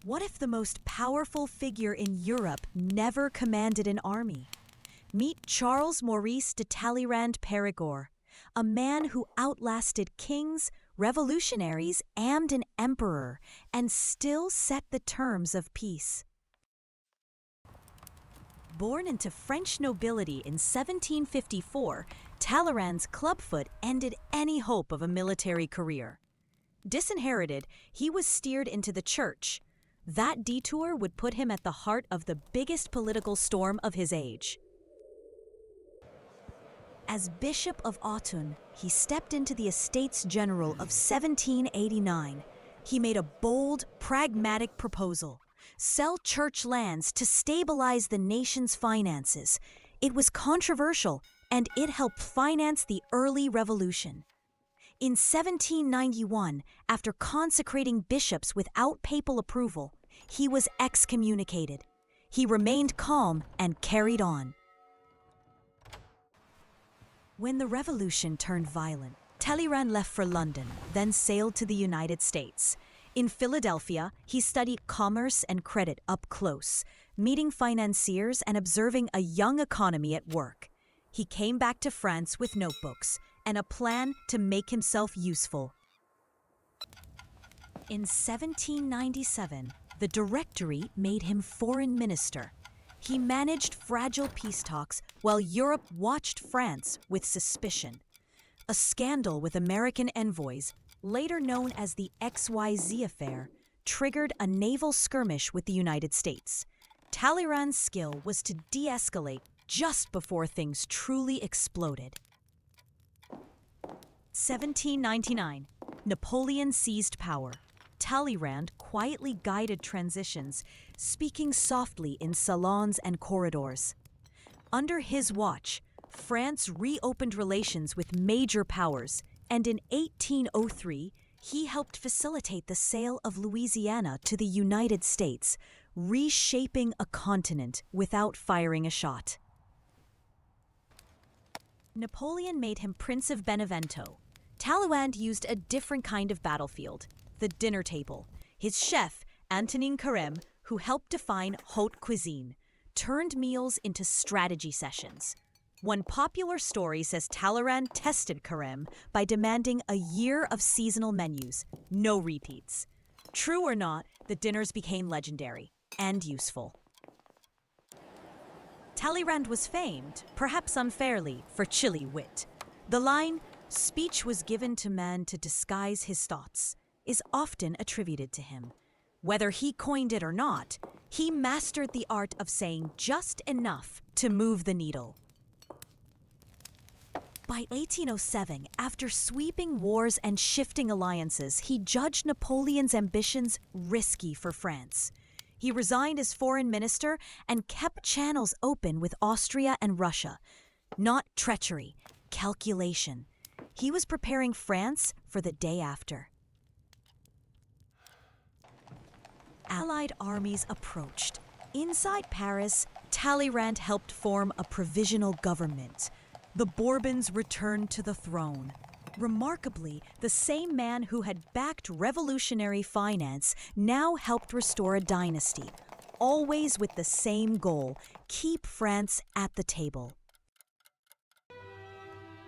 What if the most powerful figure in Europe never commanded an army? Meet Charles-Maurice de Talleyrand-Périgord, a man who outlasted kings, revolutionaries, and an emperor, and still set the terms of peace. Born into French nobility in 1754, Talleyrand's clubfoot ended any hope of a military career. Disinherited, he was steered into the church. That detour would put him at the heart of the biggest political storm of his age. As Bishop of Autun, he stepped into the Estates General of 1789. He made a bold, pragmatic proposal: sell church lands to stabilize the nation's finances. It was controversial, and it helped finance the early revolution. In 1791, after consecrating bishops without papal approval, he was excommunicated. He remained calm and carried on. When the revolution turned violent, Talleyrand left for London, then sailed to the United States. In Philadelphia, he studied commerce and credit up close, meeting financiers and observing a young economy at work. He came back to France with notebooks and a plan to make himself useful. In 1797, the Directory made him foreign minister. He managed fragile peace talks while Europe watched France with suspicion. A scandal with American envoys, later known as the XYZ Affair, triggered a naval skirmish with the United States. Talleyrand's skill was to de-escalate just before things truly exploded. 1799, Napoleon seized power. Talleyrand quietly guided transitions, speaking softly in salons and corridors. Under his watch, France reopened relations with major powers, and in 1803, he helped facilitate the sale of Louisiana to the United States, reshaping a continent without firing a shot. Napoleon made him Prince of Benevento. Talleyrand used a different kind of battlefield: the dinner table. His chef, Antonin Carême, who helped define haute cuisine, turned meals into strategy sessions. One popular story says Talleyrand tested Carême by demanding a year of seasonal menus, no repeats. True or not, the dinners became legendary and useful. Talleyrand was famed, perhaps unfairly, for chilly wit. The line, "Speech was given to man to disguise his thoughts," is often attributed to him. Whether he coined it or not, he mastered the art of saying just enough to move the needle. By 1807, after sweeping wars and shifting alliances, he judged Napoleon's ambitions risky for France. He resigned as foreign minister and kept channels open with Austria and Russia. Not treachery, calculation. He was preparing France for the day after. Allied armies approached. Inside Paris, Talleyrand helped form a provisional government. The Bourbons returned to the throne. Remarkably, the same man who had backed revolutionary finance now helped restore a dynasty, always with the same goal: keep France at the table.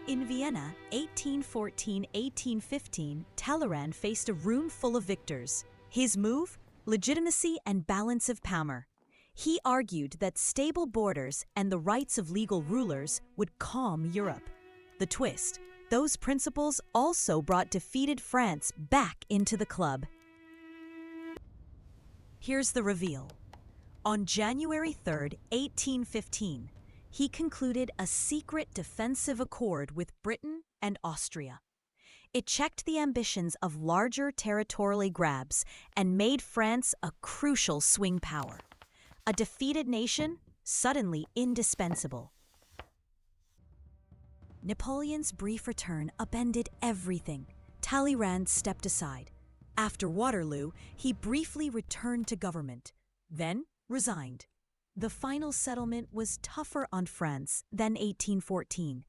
In Vienna, 1814-1815, Talleyrand faced a room full of victors. His move? Legitimacy and balance of power. He argued that stable borders and the rights of legal rulers would calm Europe. The twist: those principles also brought defeated France back into the club. Here's the reveal. On January 3, 1815, he concluded a secret defensive accord with Britain and Austria. It checked the ambitions of larger territorial grabs and made France a crucial swing power. A defeated nation, suddenly indispensable. Napoleon's brief return upended everything. Talleyrand stepped aside. After Waterloo, he briefly returned to government, then resigned. The final settlement was tougher on France than 1814,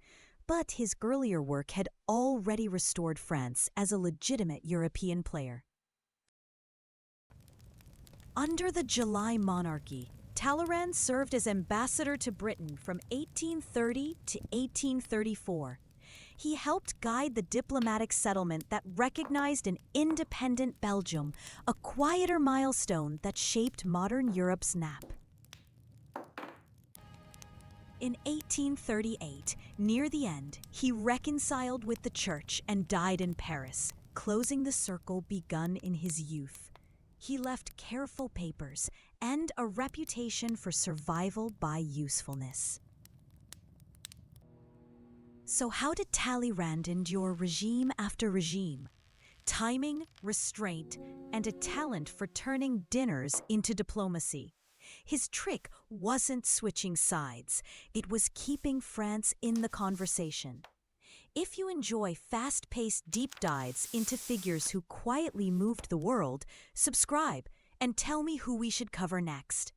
but his earlier work had already restored France as a legitimate European player. Under the July monarchy, Talleyrand served as ambassador to Britain from 1830 to 1834. He helped guide the diplomatic settlement that recognized an independent Belgium, a quieter milestone that shaped modern Europe's map. In 1838, near the end, he reconciled with the Church and died in Paris, closing the circle begun in his youth. He left careful papers and a reputation for survival by usefulness. So how did Talleyrand endure regime after regime? Timing, restraint, and a talent for turning dinners into diplomacy. His trick wasn't switching sides, it was keeping France in the conversation. If you enjoy fast-paced deep dives into figures who quietly moved the world, subscribe and tell me who we should cover next.